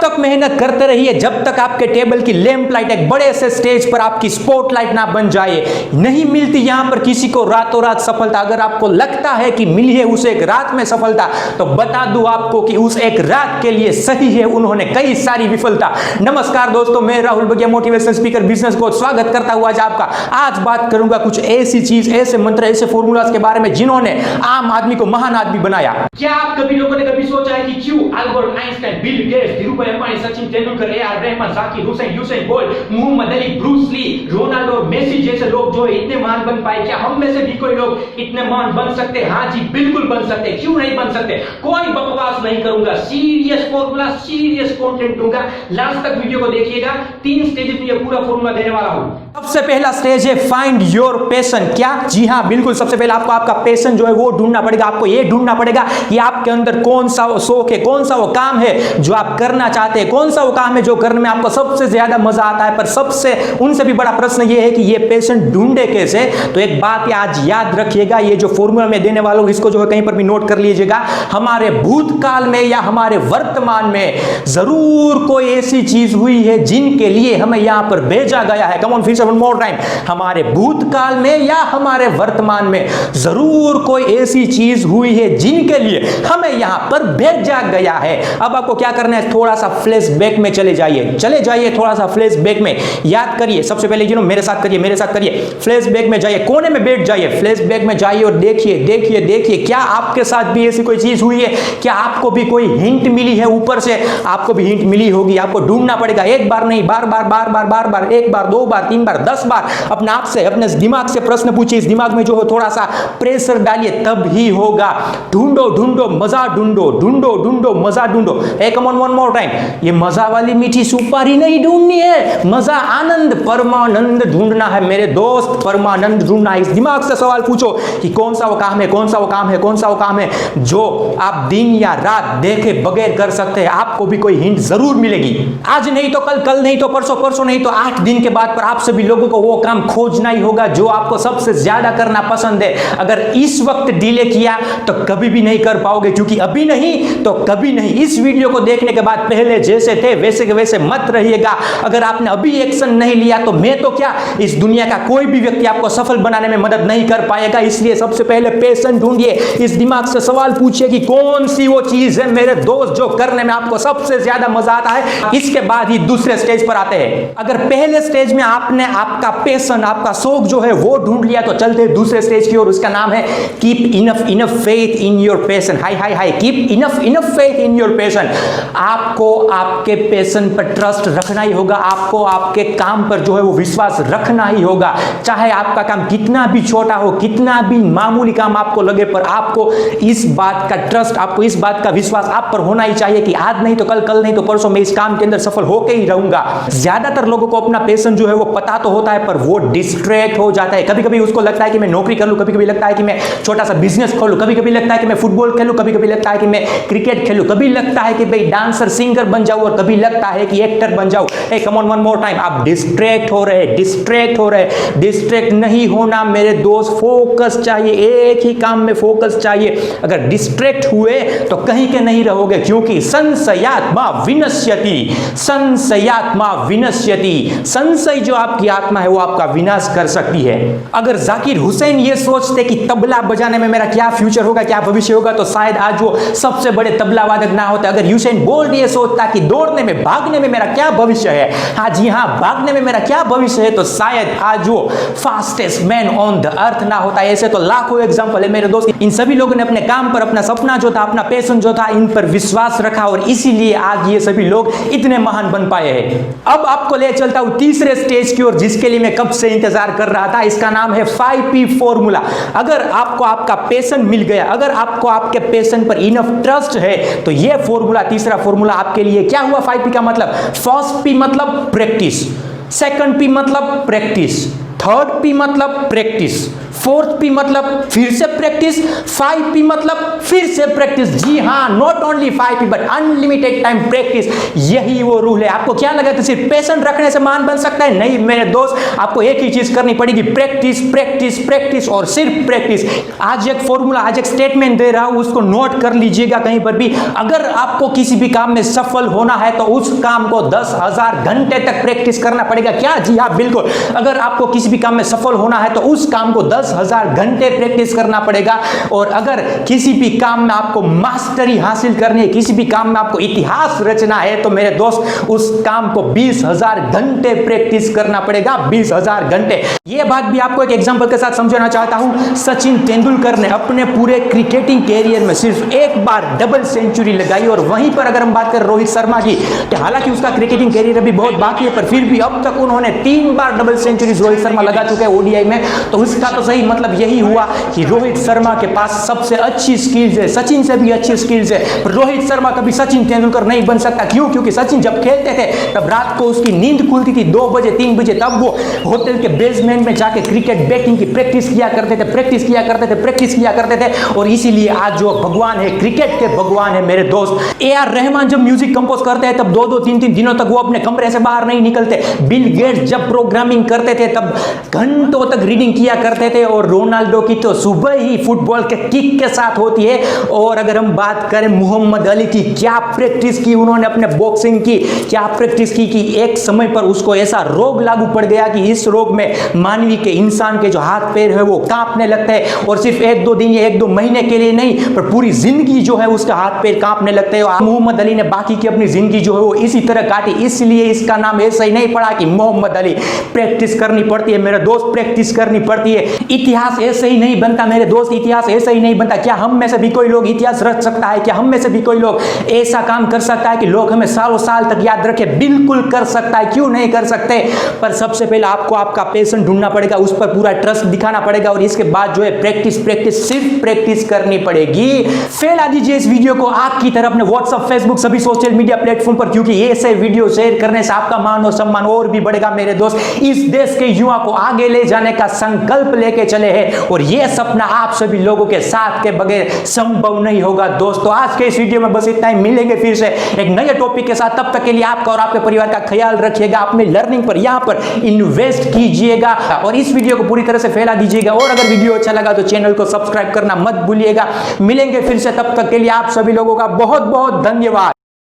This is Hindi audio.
तक मेहनत करते रहिए जब तक आपके टेबल की लैंप लाइट एक बड़े से स्टेज पर आपकी स्पॉटलाइट ना बन जाए। नहीं मिलती यहां पर किसी को रातों रात सफलता। अगर आपको लगता है कि मिली है उसे एक रात में सफलता, तो बता दूं आपको कि उस एक रात के लिए सही है उन्होंने कई सारी विफलता। नमस्कार दोस्तों, मैं राहुल बगिया, मोटिवेशनल स्पीकर, बिजनेस कोच, स्वागत करता हूं आज बात करूंगा कुछ ऐसी चीज, ऐसे मंत्र, ऐसे फॉर्मूलाज के बारे में जिन्होंने आम आदमी को महान आदमी बनाया। क्या आप कभी लोगों ने कभी सोचा है कि क्यों Albert Einstein, Bill Gates, Dhirubhai Ambani, Sachin Tendulkar, A R. Rahman, Zakir Hussain, Usain Bolt, Muhammad Ali, Bruce Lee, Ronaldo और मेसी जैसे लोग जो है इतने महान बन पाए? क्या हम में से भी कोई लोग इतने महान बन सकते हैं? हाँ जी, बिल्कुल बन सकते हैं। क्यों नहीं बन सकते? कोई बकवास नहीं करूंगा, सीरियस फॉर्मूला, सीरियस कंटेंट दूंगा। लास्ट तक वीडियो को देखिएगा। 3 स्टेजेस में ये पूरा फॉर्मूला देने वाला हूं। सबसे पहला स्टेज है फाइंड योर पैशन। क्या? जी हां, बिल्कुल। सबसे पहले आपको आपका पैशन जो है वो ढूंढना पड़ेगा। आपको ये ढूंढना पड़ेगा कि आपके अंदर कौन सा वो शौक है, कौन सा वो काम है जो आप करना चाहते हैं, कौन सा वो काम है जो करने में आपको सबसे ज्यादा मजा आता है। पर सबसे उनसे भी बड़ा प्रश्न ये है कि ये पैशन ढूंढे कैसे? तो एक बात आज याद रखिएगा, ये जो फॉर्मूला मैं देने वाला हूं इसको जो है कहीं पर भी नोट कर लीजिएगा। हमारे भूतकाल में या हमारे वर्तमान में जरूर कोई ऐसी चीज हुई है जिनके लिए हमें यहां पर भेजा गया है। कम ऑन, फिर से वन मोर टाइम। हमारे भूतकाल में या हमारे वर्तमान में जरूर कोई ऐसी चीज हुई है जिनके लिए हमें यहां पर भेजा गया है। अब आपको क्या करना है, थोड़ा सा फ्लैशबैक में चले जाइए थोड़ा सा फ्लैशबैक में। याद करिए, सबसे पहले मेरे साथ करिए, फ्लैशबैक में जाइए, कोने में बैठ जाइए, फ्लैशबैक में जाइए और देखिए क्या आपके साथ भी ऐसी कोई चीज हुई है? क्या आपको भी कोई हिंट मिली है ऊपर से? आपको भी हिंट मिली होगी। आपको ढूंढना पड़ेगा, एक बार नहीं, बार बार, एक बार, 2 बार, 3 बार, 10 बार अपने आप से, अपने दिमाग से प्रश्न पूछिए। इस दिमाग में जो है थोड़ा सा प्रेशर डालिए, तब ही होगा। ढूंढो मजा, ढूंढो मजा, ढूंढो। Come on, one more time. ये मजा वाली मीठी सुपारी नहीं ढूंढनी है, मजा, आनंद, परमानंद ढूंढना है मेरे दोस्त, परमानंद ढूंढना है। इस दिमाग से सवाल पूछो कि कौन सा वो काम है जो आप दिन या रात देखे बगैर कर सकते हैं। आपको भी कोई हिंट जरूर मिलेगी। आज नहीं तो कल नहीं तो परसों नहीं तो 8 दिन के बाद पर आप सभी लोगों को वो काम खोजना ही होगा जो आपको सबसे ज्यादा करना पसंद है। अगर इस वक्त डिले किया तो कभी भी नहीं कर पाओगे, क्योंकि अभी नहीं तो कभी नहीं। इस वीडियो को देखने के बाद पहले जैसे थे वैसे के वैसे मत रहिएगा। अगर आपने अभी एक्शन नहीं लिया तो मैं तो क्या, इस दुनिया का कोई भी व्यक्ति आपको सफल बनाने में मदद नहीं कर पाएगा। इसलिए सबसे पहले पैशन ढूंढिए। इस दिमाग से सवाल पूछिए कि कौन सी वो चीज है मेरे दोस्त जो करने में आपको सबसे ज्यादा मजा आता है। इसके बाद ही दूसरे स्टेज पर आते हैं। अगर पहले स्टेज में आपने आपका पैशन, आपका शौक जो है वो ढूंढ लिया, तो चलते हैं दूसरे स्टेज की ओर। उसका नाम है keep enough faith in your passion. Hi, keep enough faith in your passion. आपको आपके पैशन पर ट्रस्ट रखना ही होगा। आपको आपके काम पर जो है वो विश्वास रखना ही होगा। चाहे आपका काम कितना भी छोटा हो, कितना भी मामूली काम आपको लगे, पर आपको इस बात का ट्रस्ट, आपको इस बात का विश्वास आप पर होना ही चाहिए कि आज नहीं तो कल नहीं तो परसों मैं इस काम के अंदर सफल होके ही रहूंगा। ज्यादातर लोगों को अपना पैशन जो है वो पता तो होता है, पर वो डिस्ट्रैक्ट हो जाता है। कभी कभी उसको लगता है कि मैं नौकरी कर लूं, कभी कभी लगता है कि मैं छोटा सा बिजनेस खोलूं, कभी कभी लगता है कि मैं फुटबॉल खेलूं, कभी कभी लगता है कि मैं क्रिकेट खेलूं, कभी लगता है कि भाई डांसर सिंगर बन जाऊं, और कभी लगता है कि एक्टर बन जाऊं। Come on, one more time. आप डिस्ट्रैक्ट हो रहे। डिस्ट्रैक्ट नहीं होना मेरे दोस्त, फोकस चाहिए, एक ही काम में फोकस चाहिए। अगर डिस्ट्रैक्ट हुए तो कहीं के नहीं रहोगे, क्योंकि संशयात्मा विनश्यति। संशय जो आपकी आत्मा है वो आपका विनाश कर सकती है। अगर जाकिर हुसैन ये सोचते कि तबला बजाने में मेरा क्या फ्यूचर होगा, क्या भविष्य होगा, तो शायद आज वो सबसे बड़े तबला वादक ना होते। अगर यूसेन बोल्ट ये सोचता कि दौड़ने में, भागने में मेरा क्या भविष्य है, हाँ जी हाँ, भागने में मेरा क्या भविष्य है, तो शायद आज वो fastest man on the earth ना होता। ऐसे तो लाखों एग्जांपल है मेरे दोस्त। इन सभी लोगों ने अपने काम पर, अपना सपना जो था, अपना पैशन जो था, इन पर विश्वास रखा, और इसीलिए आज ये सभी लोग इतने महान बन पाए हैं। अब आपको ले चलता हूं तीसरे स्टेज की ओर, जिसके लिए मैं कब से इंतजार कर रहा था। इसका नाम है 5P फॉर्मूला। अगर आपको आपका पैशन मिल गया, अगर आपको आपके पैशन पर इनफ ट्रस्ट है, तो ये फॉर्मूला, तीसरा फॉर्मूला आपके लिए क्या हुआ? 5P का मतलब, फर्स्ट P मतलब प्रैक्टिस, सेकंड P मतलब प्रैक्टिस, थर्ड P मतलब प्रैक्टिस, 4th P मतलब फिर से प्रैक्टिस, 5P मतलब फिर से प्रैक्टिस। जी हाँ, not only 5P but unlimited time practice, यही वो रूल है। आपको क्या लगा कि सिर्फ पेशेंट रखने से महान बन सकता है? नहीं मेरे दोस्त, आपको एक ही चीज करनी पड़ेगी, प्रैक्टिस प्रैक्टिस प्रैक्टिस और सिर्फ प्रैक्टिस। आज एक फॉर्मूला, आज एक स्टेटमेंट दे रहा हूं, उसको नोट कर लीजिएगा कहीं पर भी। अगर आपको किसी भी काम में सफल होना है तो उस काम को 10,000 घंटे तक प्रैक्टिस करना पड़ेगा। क्या? जी हाँ बिल्कुल। अगर आपको किसी भी काम में सफल होना है तो उस काम को 10,000 घंटे प्रैक्टिस करना पड़ेगा। और अगर किसी भी काम में आपको मास्टरी हासिल करनी है, किसी भी काम में आपको इतिहास रचना है तो मेरे दोस्त उस काम को 20,000 घंटे प्रैक्टिस करना पड़ेगा। 20,000 घंटे। यह बात भी आपको एक एग्जांपल के साथ समझाना चाहता हूं। सचिन तेंदुलकर ने अपने पूरे क्रिकेटिंग कैरियर में सिर्फ एक बार डबल सेंचुरी लगाई। और वहीं पर अगर हम बात करें रोहित शर्मा की, तो हालांकि उसका क्रिकेटिंग कैरियर अभी बहुत बाकी है, पर फिर भी अब तक उन्होंने 3 बार डबल सेंचुरी रोहित शर्मा लगा चुके हैं ओडीआई में। तो उसका तो सही मतलब यही हुआ कि रोहित शर्मा के पास सबसे अच्छी स्किल्स है, सचिन से भी अच्छी स्किल्स है। रोहित शर्मा कभी सचिन तेंदुलकर नहीं बन सकता। क्यों? क्योंकि सचिन जब खेलते थे तब रात को उसकी नींद खुलती थी 2 बजे 3 बजे, तब वो होटल के बेसमेंट में जाके क्रिकेट बैटिंग की प्रैक्टिस किया करते थे, प्रैक्टिस किया करते थे, प्रैक्टिस किया करते थे। और इसीलिए आज जो भगवान है, क्रिकेट के भगवान है मेरे दोस्त। ए आर रहमान जब म्यूजिक कंपोज करते हैं तब 2-2 3-3 दिनों तक वो अपने कमरे से बाहर नहीं निकलते। बिल गेट्स जब प्रोग्रामिंग करते थे तब घंटों तक रीडिंग किया करते थे। और रोनाल्डो की तो सुबह ही फुटबॉल के किक के साथ होती है। और अगर हम बात करें मोहम्मद अली की, क्या प्रैक्टिस की उन्होंने अपने बॉक्सिंग की, क्या प्रैक्टिस की कि एक समय पर उसको ऐसा रोग लागू पड़ गया कि इस रोग में मानवी के, इंसान के जो हाथ पैर है वो कांपने लगते हैं। और सिर्फ 1-2 दिन या 1-2 महीने के लिए नहीं, पर पूरी जिंदगी जो है उसका हाथ पैर कांपने लगते हैं। मोहम्मद अली ने बाकी की अपनी जिंदगी जो है वो इसी तरह काटी, इसलिए इसका नाम ऐसा ही नहीं पड़ा कि मोहम्मद अली। प्रैक्टिस करनी पड़ती है मेरे दोस्त, प्रैक्टिस करनी पड़ती है। इतिहास ऐसे ही नहीं बनता मेरे दोस्त, इतिहास ऐसे ही नहीं बनता। क्या हम में से भी कोई लोग इतिहास रच सकता है? क्या हम में से भी कोई लोग ऐसा काम कर सकता है कि लोग हमें सालों साल तक याद रखे? बिल्कुल कर सकता है, क्यों नहीं कर सकते। पर सबसे पहले आपको आपका पैशन ढूंढना पड़ेगा, उस पर पूरा ट्रस्ट दिखाना पड़ेगा। और इसके बाद जो है प्रैक्टिस प्रैक्टिस सिर्फ प्रैक्टिस करनी पड़ेगी। फैला दीजिए इस वीडियो को आग की तरह अपने व्हाट्सएप, फेसबुक, सभी सोशल मीडिया प्लेटफॉर्म पर, क्योंकि ऐसे वीडियो शेयर करने से आपका मान और सम्मान और भी बढ़ेगा मेरे दोस्त। इस देश के युवा को आगे ले जाने का संकल्प लेके चले हैं और यह सपना आप सभी लोगों के साथ के बगैर संभव नहीं होगा दोस्तों। आज के इस वीडियो में बस इतना ही, मिलेंगे फिर से एक नए टॉपिक के साथ। तब तक के लिए आपका और आपके परिवार का ख्याल रखिएगा, अपनी लर्निंग पर यहां पर इन्वेस्ट कीजिएगा और इस वीडियो को पूरी तरह से फैला दीजिएगा। और अगर वीडियो अच्छा लगा तो चैनल को सब्सक्राइब करना मत भूलिएगा। मिलेंगे फिर से, तब तक के लिए आप सभी लोगों का बहुत बहुत धन्यवाद।